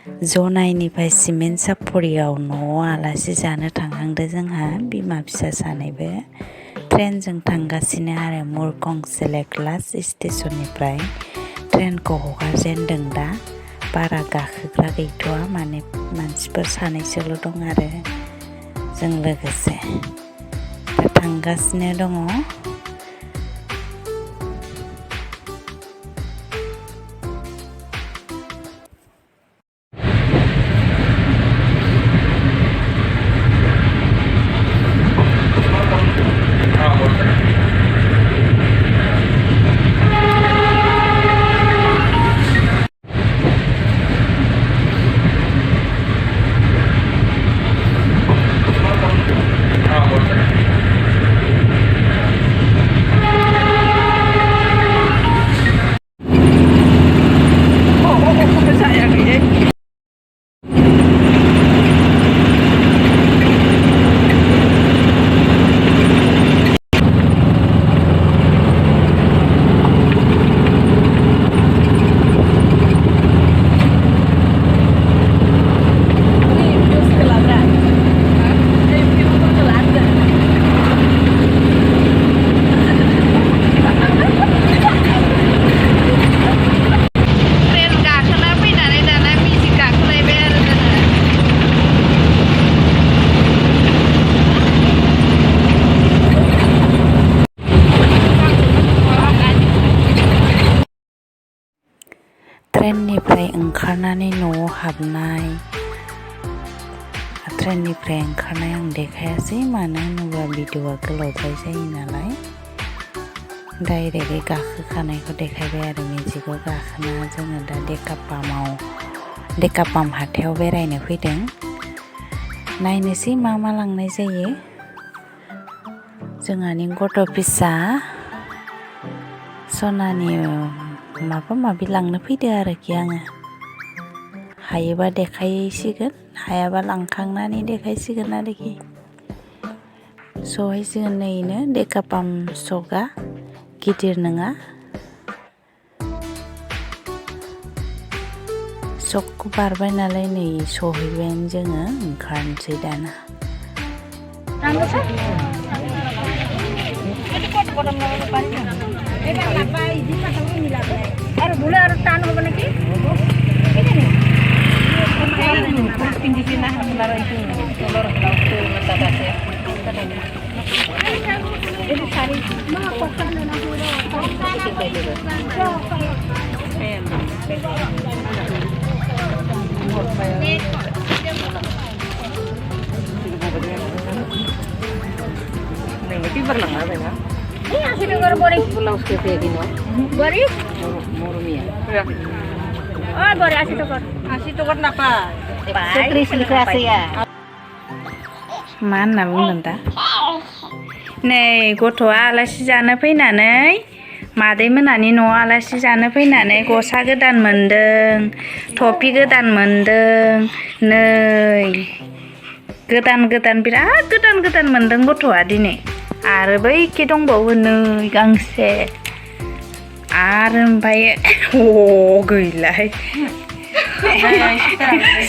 जनाइनिफ्राय cement सापरियाव न'आव आलासि जानो थांहांदो जोंहा बिमा फिसा सानैबो ट्रेनजों थांगासिनो आरो मुरखं सेलेक्लास स्टेसननिफ्राय ट्रेनखौ हगारजेनदों दा बारा गाखोग्रा गैथ'आ माने मानसिफोर सानैसोल' दं आरो जों लोगोसे दा थांगासिनो दङ। ट्रेननिफ्राय ओंखारनानै न'आव हाबनाय ट्रेननिफ्राय ओंखारनाय आं देखायासै मानो होनोब्ला भिडिअआ गोलावद्राय जायो नालाय डाइरेक्टयै गाखोखानायखौ देखायबाय आरो मेजिकआव गाखोना जोङो दा डेकापाम हाथायाव बेरायनो फैदों नायनोसै मा मा लांनाय जायो जोंहानि गथ' फिसा सनानि माबा माबि लांनो फैदो आरोखि आङो हायोबा देखायसिगोन हायाबा लांखांनानै देखायसिगोन आरोखि सहैसिगोन नैनो डेकापाम सकआ गिदिर नङा सकखौ बारबाय नालाय नै सहैबायानो जोङो ओंखारनोसै दाना Así te agarro por ahí. Pulau sekali di no. Bari? Morumia. Oh, bari así tukar. Así tukar napa? Sekali ya. मा होनना बुंदों दा नै गथ'आ आलासि जानो फैनानै मादै मोनानि न'आव आलासि जानो फैनानै गस्ला गोदान मोनदों टफि गोदान मोनदों नै गोदान बिराद गोदान मोनदों गथ'आ दिनै आरो बैखि दंबावो नै गांसे आरो ओमफ्राय गैलाहाय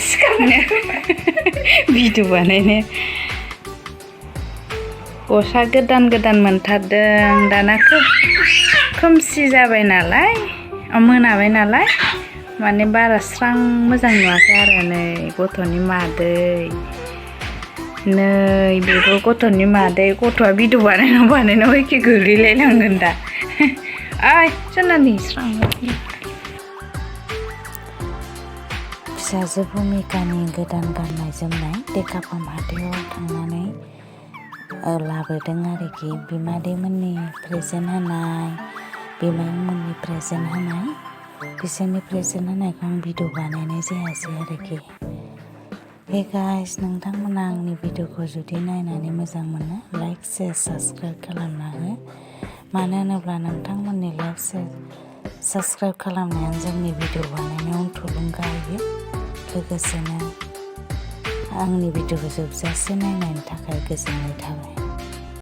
सिखारनो भिडिअ बानायनो गस्ला गोदान मोनथारदों दाना खोमसि जाबाय नालाय मोनाबाय नालाय माने बारा स्रां मोजां नुवाखै आरो नै गथ'नि मादै नै बेबो गथ'नि मादै गथ'आ भिडिअ बानायनायाव एखे गोग्लैलायलांगोन दा ओइ सनानि स्रां फिसाजो भुमिकानि गोदान गाननाय जोमनाय डेकापाम हाथायाव थांनानै लाबोदों आरोखि बिमादैमोननि प्रेजेन्ट होनाय बिमायंमोननि प्रेजेन्ट होनाय बिसोरनि प्रेजेन्ट होनायखौ आं भिडिअ बानायनाय जायासै आरोखि हे गाइस नोंथांमोना आंनि भिडिअखौ जुदि नायनानै मोजां मोनो लाइक शेयार साबस्क्राइब खालामना हो मानो होनोब्ला नोंथांमोननि लाइक शेयार साबस्क्राइब खालामनायानो जोंनि भिडिअ बानायनायाव थुलुंगा होयो लोगोसेनो आंनि भिडिअखौ जोबजासे नायनायनि थाखाय गोजोननाय थाबाय।